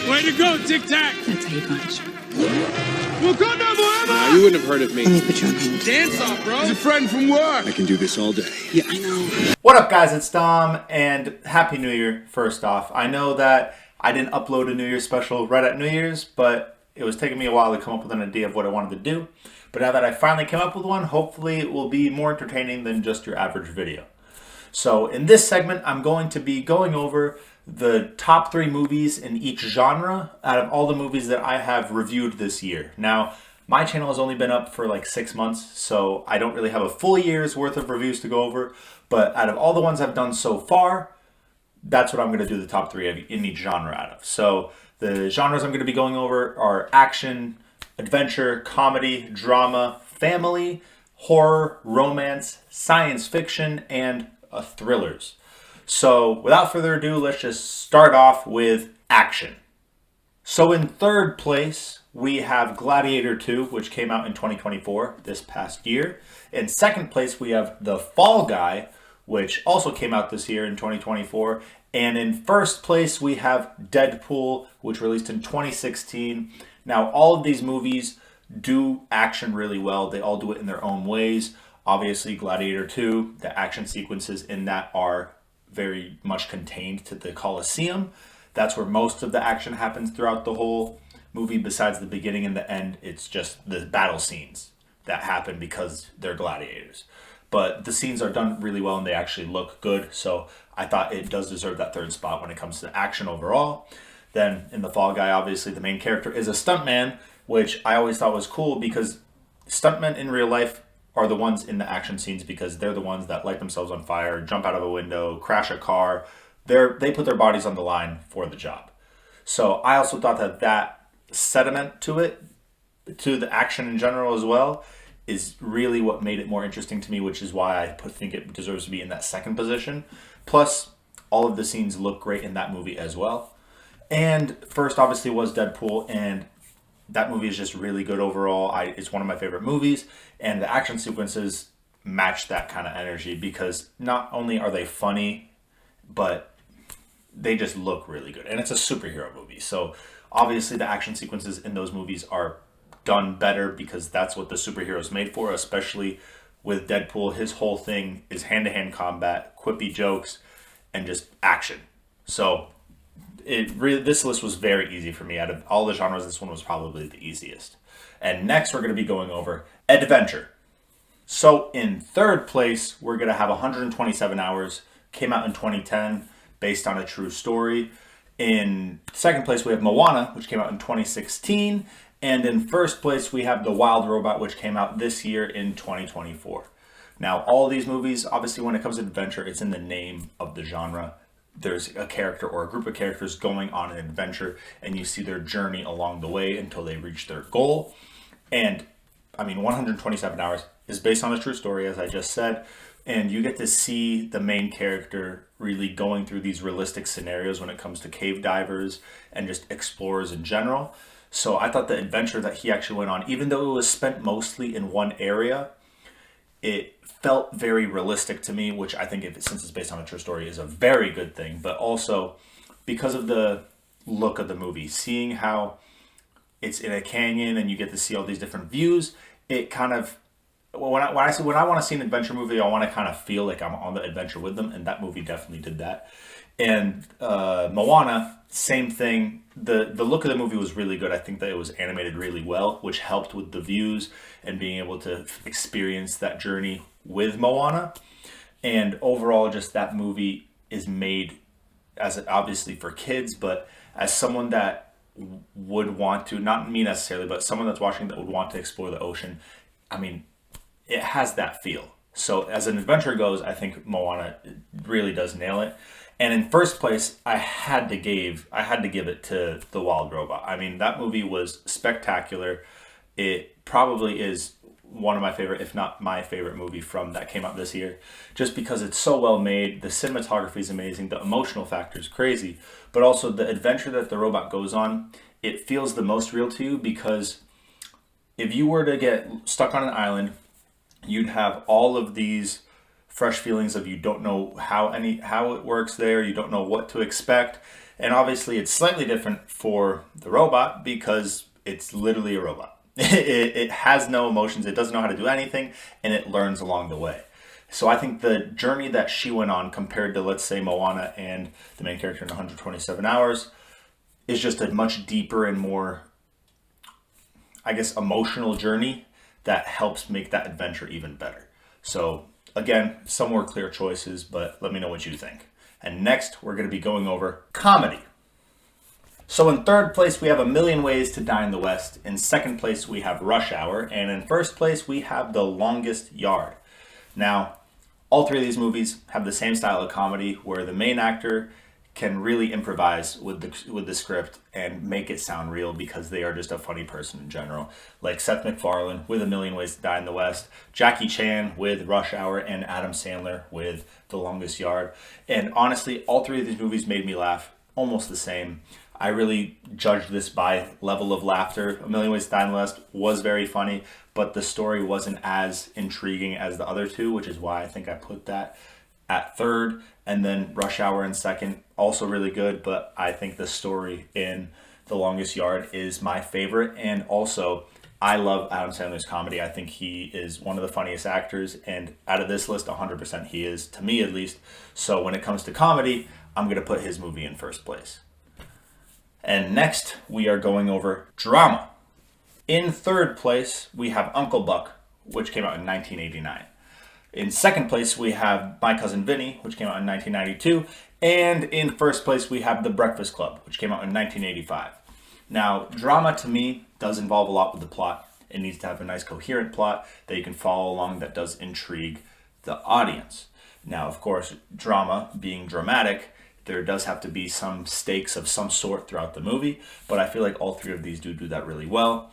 Way to go, Tic Tac! That's how you punch. Wakanda forever! Nah, you wouldn't have heard of me. Let me put you on hold. Dance off, bro! He's a friend from work! I can do this all day. Yeah, I know. What up, guys? It's Dom, and Happy New Year, first off. I know that I didn't upload a New Year's special right at New Year's, but it was taking me a while to come up with an idea of what I wanted to do. But now that I finally came up with one, hopefully it will be more entertaining than just your average video. So in this segment, I'm going to be going over the top 3 movies in each genre out of all the movies that I have reviewed this year. Now, my channel has only been up for like 6 months, so I don't really have a full year's worth of reviews to go over. But out of all the ones I've done so far, that's what I'm going to do the top 3 in each genre out of. So the genres I'm going to be going over are action, adventure, comedy, drama, family, horror, romance, science fiction, and thrillers. So without further ado, let's just start off with action. So in third place, we have Gladiator 2, which came out in 2024, this past year. In second place, we have The Fall Guy, which also came out this year in 2024. And in first place, we have Deadpool, which released in 2016. Now, all of these movies do action really well. They all do it in their own ways. Obviously, Gladiator 2, the action sequences in that are very much contained to the Colosseum. That's where most of the action happens throughout the whole movie. Besides the beginning and the end, it's just the battle scenes that happen because they're gladiators. But the scenes are done really well and they actually look good. So I thought it does deserve that third spot when it comes to action overall. Then in The Fall Guy, obviously the main character is a stuntman, which I always thought was cool because stuntmen in real life are the ones in the action scenes because they're the ones that light themselves on fire, jump out of a window, crash a car. They put their bodies on the line for the job. So I also thought that sentiment to it, to the action in general as well, is really what made it more interesting to me, which is why I think it deserves to be in that second position. Plus, all of the scenes look great in that movie as well. And first, obviously, was Deadpool, and that movie is just really good overall. It's one of my favorite movies, and the action sequences match that kind of energy because not only are they funny, but they just look really good. And it's a superhero movie, so obviously the action sequences in those movies are done better because that's what the superhero's made for, especially with Deadpool. His whole thing is hand-to-hand combat, quippy jokes, and just action. So this list was very easy for me. Out of all the genres, this one was probably the easiest. And next, we're going to be going over adventure. So in third place, we're going to have 127 Hours. Came out in 2010, based on a true story. In second place, we have Moana, which came out in 2016. And in first place, we have The Wild Robot, which came out this year in 2024. Now, all of these movies, obviously, when it comes to adventure, it's in the name of the genre. There's a character or a group of characters going on an adventure, and you see their journey along the way until they reach their goal. And, 127 Hours is based on a true story, as I just said. And you get to see the main character really going through these realistic scenarios when it comes to cave divers and just explorers in general. So I thought the adventure that he actually went on, even though it was spent mostly in one area, it felt very realistic to me, which I think, since it's based on a true story, is a very good thing. But also, because of the look of the movie, seeing how it's in a canyon and you get to see all these different views, it kind of, when I want to see an adventure movie, I want to kind of feel like I'm on the adventure with them, and that movie definitely did that. And Moana, same thing. The look of the movie was really good. I think that it was animated really well, which helped with the views and being able to experience that journey with Moana. And overall, just that movie is made as obviously for kids, but as someone that would want to, not me necessarily, but someone that's watching that would want to explore the ocean. It has that feel. So as an adventure goes, I think Moana really does nail it. And in first place, I had to give it to The Wild Robot. That movie was spectacular. It probably is one of my favorite, if not my favorite movie that came out this year, just because it's so well made. The cinematography is amazing. The emotional factor is crazy, but also the adventure that the robot goes on, it feels the most real to you because if you were to get stuck on an island, you'd have all of these fresh feelings of you don't know how it works there, you don't know what to expect, And obviously it's slightly different for the robot because it's literally a robot. It has no emotions, it doesn't know how to do anything, and it learns along the way. So I think the journey that she went on compared to, let's say, Moana and the main character in 127 Hours is just a much deeper and more, I guess, emotional journey that helps make that adventure even better. So again, some more clear choices, but let me know what you think. And next, we're going to be going over comedy. So in third place, we have A Million Ways to Die in the West. In second place, we have Rush Hour. And in first place, we have The Longest Yard. Now, all three of these movies have the same style of comedy where the main actor can really improvise with the script and make it sound real because they are just a funny person in general. Like Seth MacFarlane with A Million Ways to Die in the West, Jackie Chan with Rush Hour, and Adam Sandler with The Longest Yard. And honestly, all three of these movies made me laugh almost the same. I really judged this by level of laughter. A Million Ways to Die in the West was very funny, but the story wasn't as intriguing as the other two, which is why I think I put that at third. And then Rush Hour in second, also really good, but I think the story in The Longest Yard is my favorite. And also, I love Adam Sandler's comedy. I think he is one of the funniest actors, and out of this list, 100% he is, to me at least. So when it comes to comedy, I'm going to put his movie in first place. And next, we are going over drama. In third place, we have Uncle Buck, which came out in 1989. In second place, we have My Cousin Vinny, which came out in 1992. And in first place, we have The Breakfast Club, which came out in 1985. Now, drama to me does involve a lot with the plot. It needs to have a nice coherent plot that you can follow along that does intrigue the audience. Now, of course, drama being dramatic, there does have to be some stakes of some sort throughout the movie, but I feel like all three of these do that really well.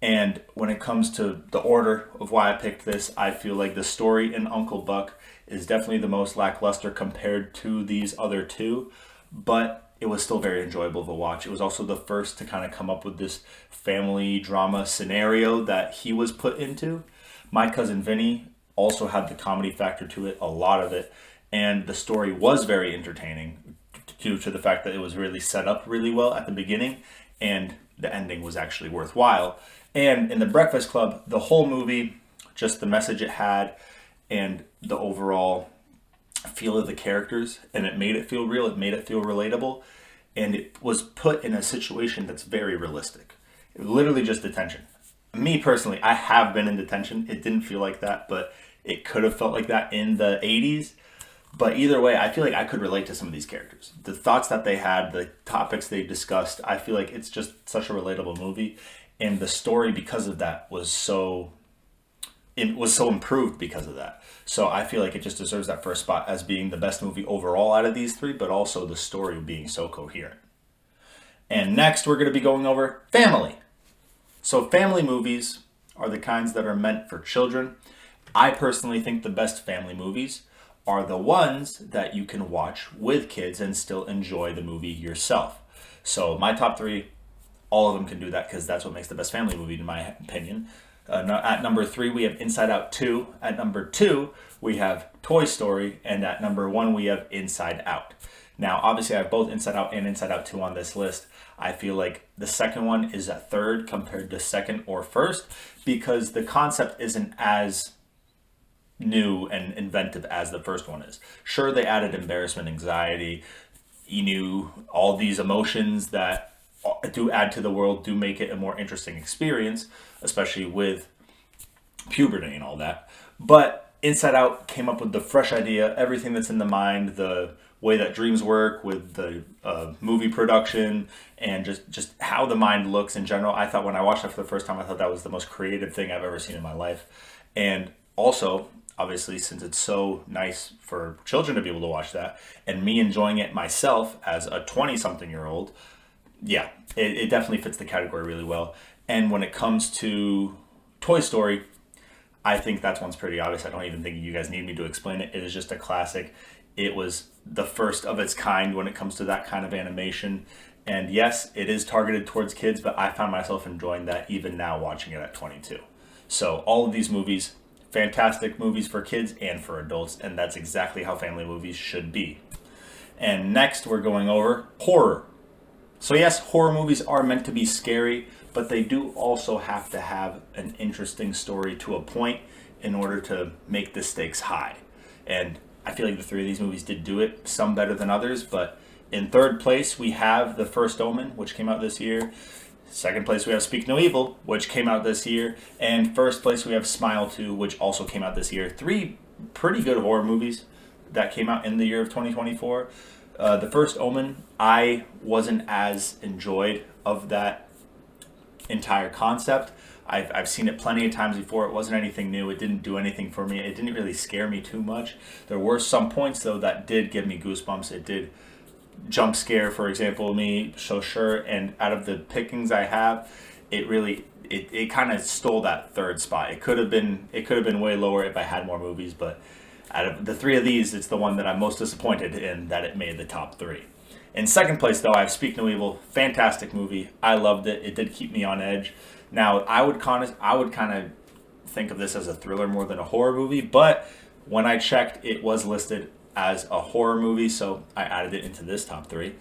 And when it comes to the order of why I picked this, I feel like the story in Uncle Buck is definitely the most lackluster compared to these other two, but it was still very enjoyable to watch. It was also the first to kind of come up with this family drama scenario that he was put into. My Cousin Vinny also had the comedy factor to it, a lot of it, and the story was very entertaining due to the fact that it was really set up really well at the beginning, and the ending was actually worthwhile. And in The Breakfast Club, the whole movie, just the message it had and the overall feel of the characters, and it made it feel real, it made it feel relatable, and it was put in a situation that's very realistic. It was literally just detention. Me personally, I have been in detention. It didn't feel like that, but it could have felt like that in the 80s. But either way, I feel like I could relate to some of these characters. The thoughts that they had, the topics they discussed, I feel like it's just such a relatable movie. And the story, because of that, was so improved because of that. So I feel like it just deserves that first spot as being the best movie overall out of these three, but also the story being so coherent. And next, we're going to be going over family. So family movies are the kinds that are meant for children. I personally think the best family movies are the ones that you can watch with kids and still enjoy the movie yourself. So my top three, all of them can do that because that's what makes the best family movie in my opinion. At number 3, we have Inside Out 2. At number 2, we have Toy Story. And at number 1, we have Inside Out. Now, obviously, I have both Inside Out and Inside Out 2 on this list. I feel like the second one is at third compared to second or first because the concept isn't as new and inventive as the first one is. Sure, they added embarrassment, anxiety, all these emotions that do add to the world, do make it a more interesting experience, especially with puberty and all that. But Inside Out came up with the fresh idea, everything that's in the mind, the way that dreams work with the movie production, and just how the mind looks in general. I thought when I watched that for the first time, I thought that was the most creative thing I've ever seen in my life. And also, obviously, since it's so nice for children to be able to watch that, and me enjoying it myself as a 20-something-year-old, yeah, it definitely fits the category really well. And when it comes to Toy Story, I think that one's pretty obvious. I don't even think you guys need me to explain it. It is just a classic. It was the first of its kind when it comes to that kind of animation. And yes, it is targeted towards kids, but I found myself enjoying that even now watching it at 22. So all of these movies, fantastic movies for kids and for adults, and that's exactly how family movies should be. And next we're going over horror. So yes, horror movies are meant to be scary, but they do also have to have an interesting story to a point in order to make the stakes high. And I feel like the three of these movies did do it, some better than others, but in third place we have The First Omen, which came out this year. Second place we have Speak No Evil, which came out this year. And first place we have Smile 2, which also came out this year. Three pretty good horror movies that came out in the year of 2024. The First Omen, I wasn't as enjoyed of that entire concept. I've seen it plenty of times before. It wasn't anything new. It didn't do anything for me. It didn't really scare me too much. There were some points, though, that did give me goosebumps. It did jump scare, for example, me, so sure. And out of the pickings I have, it really, it kind of stole that third spot. It could have been way lower if I had more movies, but out of the three of these, it's the one that I'm most disappointed in that it made the top three. In second place, though, I have Speak No Evil. Fantastic movie. I loved it. It did keep me on edge. Now, I would kind of think of this as a thriller more than a horror movie, but when I checked, it was listed as a horror movie, so I added it into this top three.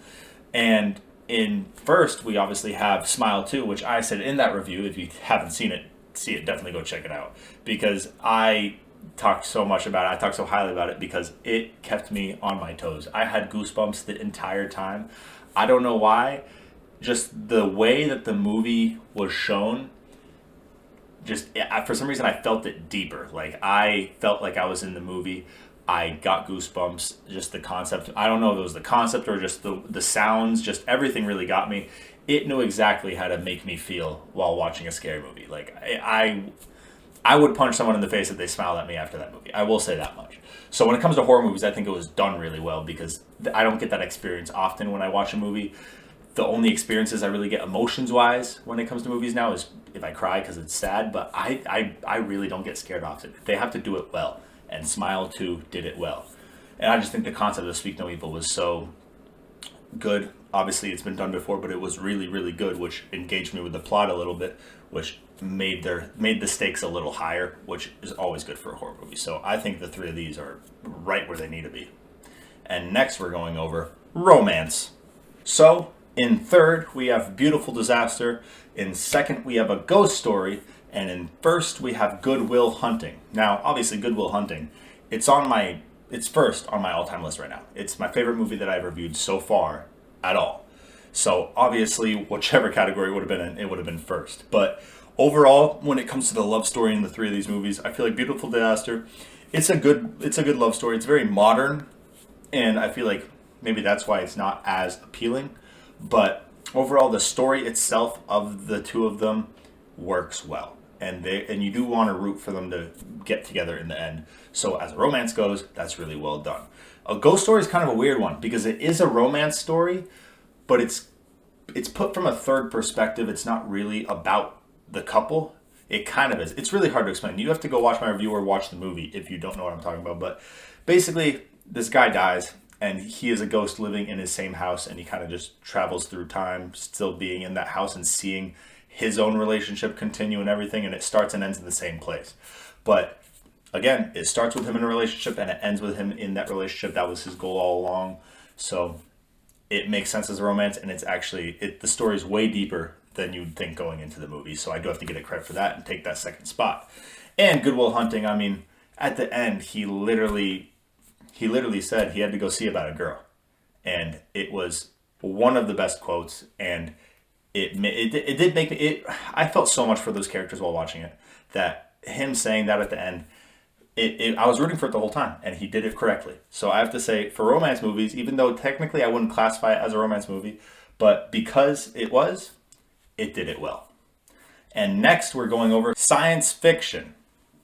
And in first, we obviously have Smile 2, which I said in that review, if you haven't seen it, see it, definitely go check it out. Because I talked so much about it, I talked so highly about it because it kept me on my toes. I had goosebumps the entire time. I don't know why. Just the way that the movie was shown, for some reason I felt it deeper. Like I felt like I was in the movie. I got goosebumps, just the concept. I don't know if it was the concept or just the sounds, just everything really got me. It knew exactly how to make me feel while watching a scary movie. Like I would punch someone in the face if they smiled at me after that movie. I will say that much. So when it comes to horror movies, I think it was done really well because I don't get that experience often when I watch a movie. The only experiences I really get emotions-wise when it comes to movies now is if I cry because it's sad, but I really don't get scared often. They have to do it well, and Smile 2 did it well. And I just think the concept of Speak No Evil was so good. Obviously, it's been done before, but it was really, really good, which engaged me with the plot a little bit, which made the stakes a little higher, which is always good for a horror movie. So I think the three of these are right where they need to be. And next we're going over romance. So in third, we have Beautiful Disaster. In second, we have A Ghost Story. And in first, we have Good Will Hunting. Now, obviously, Good Will Hunting, it's first on my all-time list right now. It's my favorite movie that I've reviewed so far at all. So obviously, whichever category it would have been in, it would have been first. But overall, when it comes to the love story in the three of these movies, I feel like Beautiful Disaster, it's a good love story. It's very modern, and I feel like maybe that's why it's not as appealing. But overall, the story itself of the two of them works well. And you do want to root for them to get together in the end. So as a romance goes, that's really well done. A Ghost Story is kind of a weird one because it is a romance story, but it's put from a third perspective. It's not really about the couple. It kind of is. It's really hard to explain. You have to go watch my review or watch the movie if you don't know what I'm talking about. But basically, this guy dies, and he is a ghost living in his same house, and he kind of just travels through time, still being in that house and seeing his own relationship continue and everything, and it starts and ends in the same place. But again, it starts with him in a relationship and it ends with him in that relationship. That was his goal all along. So it makes sense as a romance, and it's actually, the story is way deeper than you'd think going into the movie. So I do have to get it credit for that and take that second spot. And Good Will Hunting, I mean, at the end, he literally said he had to go see about a girl. And it was one of the best quotes, and it did make me, I felt so much for those characters while watching it, that him saying that at the end, I was rooting for it the whole time, and he did it correctly. So I have to say, for romance movies, even though technically I wouldn't classify it as a romance movie, but because it did it well. And next we're going over science fiction.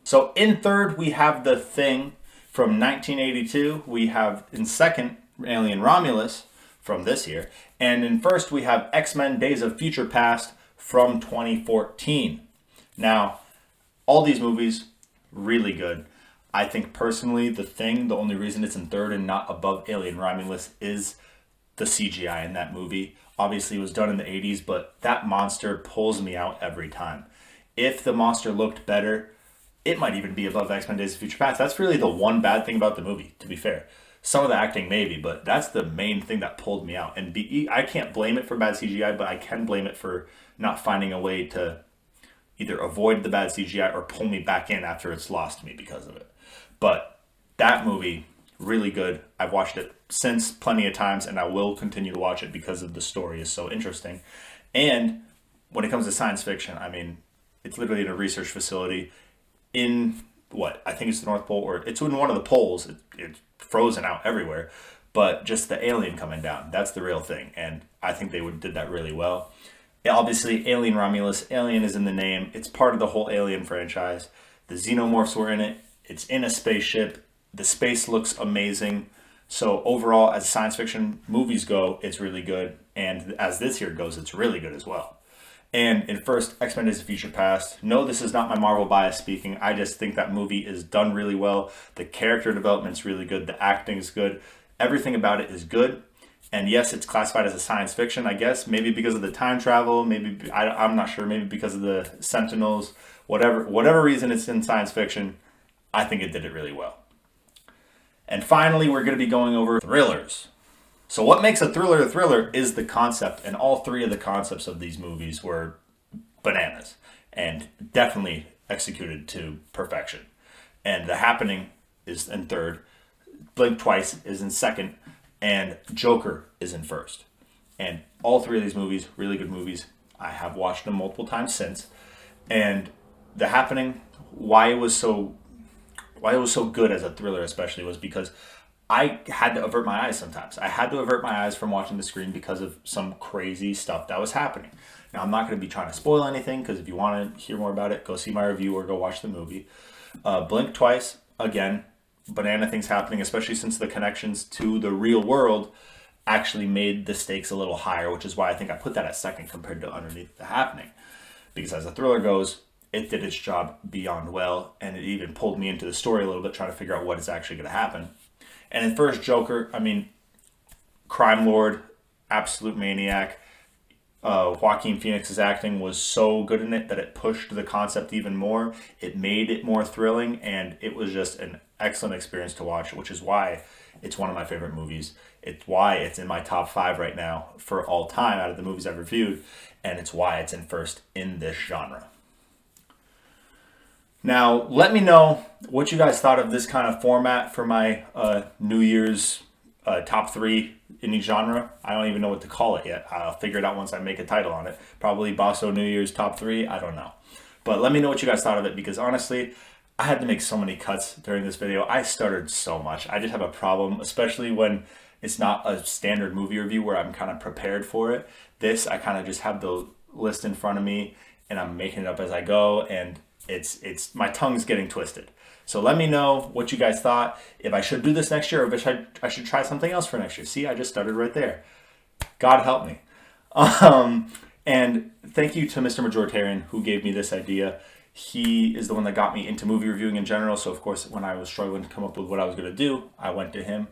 So in third, we have The Thing from 1982. We have in second, Alien Romulus from this year. And in first, we have X-Men Days of Future Past from 2014. Now, all these movies, really good. I think personally, The Thing, the only reason it's in third and not above Alien Romulus is the CGI in that movie. Obviously, it was done in the 80s, but that monster pulls me out every time. If the monster looked better, it might even be above X-Men Days of Future Past. That's really the one bad thing about the movie, to be fair. Some of the acting maybe, but that's the main thing that pulled me out. And I can't blame it for bad CGI, but I can blame it for not finding a way to either avoid the bad CGI or pull me back in after it's lost me because of it. But that movie, really good. I've watched it since plenty of times, and I will continue to watch it because of the story is so interesting. And when it comes to science fiction, I mean, it's literally in a research facility in I think it's the North Pole, or it's in one of the poles. It's frozen out everywhere, but just the alien coming down, that's the real thing. And I think they did that really well. Obviously, Alien Romulus, Alien is in the name. It's part of the whole Alien franchise. The xenomorphs were in it. It's in a spaceship. The space looks amazing. So overall, as science fiction movies go, it's really good. And as this here goes, it's really good as well. And in first, X-Men Days of Future Past. No, this is not my Marvel bias speaking. I just think that movie is done really well. The character development's really good. The acting's good. Everything about it is good. And yes, it's classified as a science fiction, I guess. Maybe because of the time travel. Maybe, I'm not sure. Maybe because of the Sentinels. Whatever reason it's in science fiction, I think it did it really well. And finally, we're going to be going over thrillers. So what makes a thriller is the concept, and all three of the concepts of these movies were bananas and definitely executed to perfection. And The Happening is in third, Blink Twice is in second, and Joker is in first. And all three of these movies, really good movies. I have watched them multiple times since. And The Happening, why it was so good as a thriller especially was because I had to avert my eyes sometimes. I had to avert my eyes from watching the screen because of some crazy stuff that was happening. Now, I'm not going to be trying to spoil anything, because if you want to hear more about it, go see my review or go watch the movie. Blink Twice, again, banana things happening, especially since the connections to the real world actually made the stakes a little higher, which is why I think I put that at second compared to Underneath The Happening. Because as a thriller goes, it did its job beyond well, and it even pulled me into the story a little bit, trying to figure out what is actually going to happen. And in first, Joker, I mean, crime lord, absolute maniac. Joaquin Phoenix's acting was so good in it that it pushed the concept even more. It made it more thrilling, and it was just an excellent experience to watch, which is why it's one of my favorite movies. It's why it's in my top 5 right now for all time out of the movies I've reviewed, and it's why it's in first in this genre. Now, let me know what you guys thought of this kind of format for my New Year's top 3 in each genre. I don't even know what to call it yet. I'll figure it out once I make a title on it. Probably Basso New Year's top 3. I don't know. But let me know what you guys thought of it, because honestly, I had to make so many cuts during this video. I stuttered so much. I just have a problem, especially when it's not a standard movie review where I'm kind of prepared for it. This, I kind of just have the list in front of me, and I'm making it up as I go, and it's my tongue's getting twisted. So let me know what you guys thought, if I should do this next year, or if I should try something else for next year. See, I just stuttered right there. God help me. And thank you to Mr. Majoritarian, who gave me this idea. He is the one that got me into movie reviewing in general. So of course, when I was struggling to come up with what I was going to do, I went to him.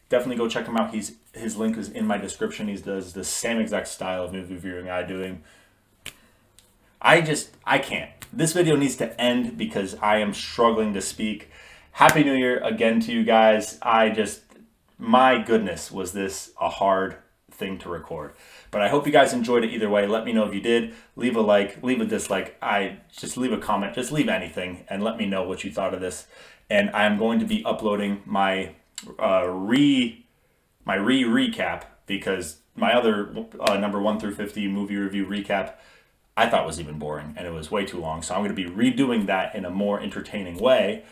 Definitely go check him out. His link is in my description. He does the same exact style of movie reviewing I'm doing. I can't. This video needs to end because I am struggling to speak. Happy New Year again to you guys. My goodness, was this a hard thing to record. But I hope you guys enjoyed it either way. Let me know if you did. Leave a like, leave a dislike. Just leave a comment, just leave anything, and let me know what you thought of this. And I'm going to be uploading my recap, because my other number 1 through 50 movie review recap I thought was even boring, and it was way too long. So I'm going to be redoing that in a more entertaining way.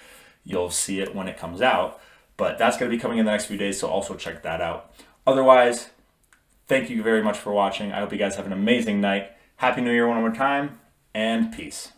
You'll see it when it comes out, but that's going to be coming in the next few days, so also check that out. Otherwise, thank you very much for watching. I hope you guys have an amazing night. Happy New Year one more time, and peace.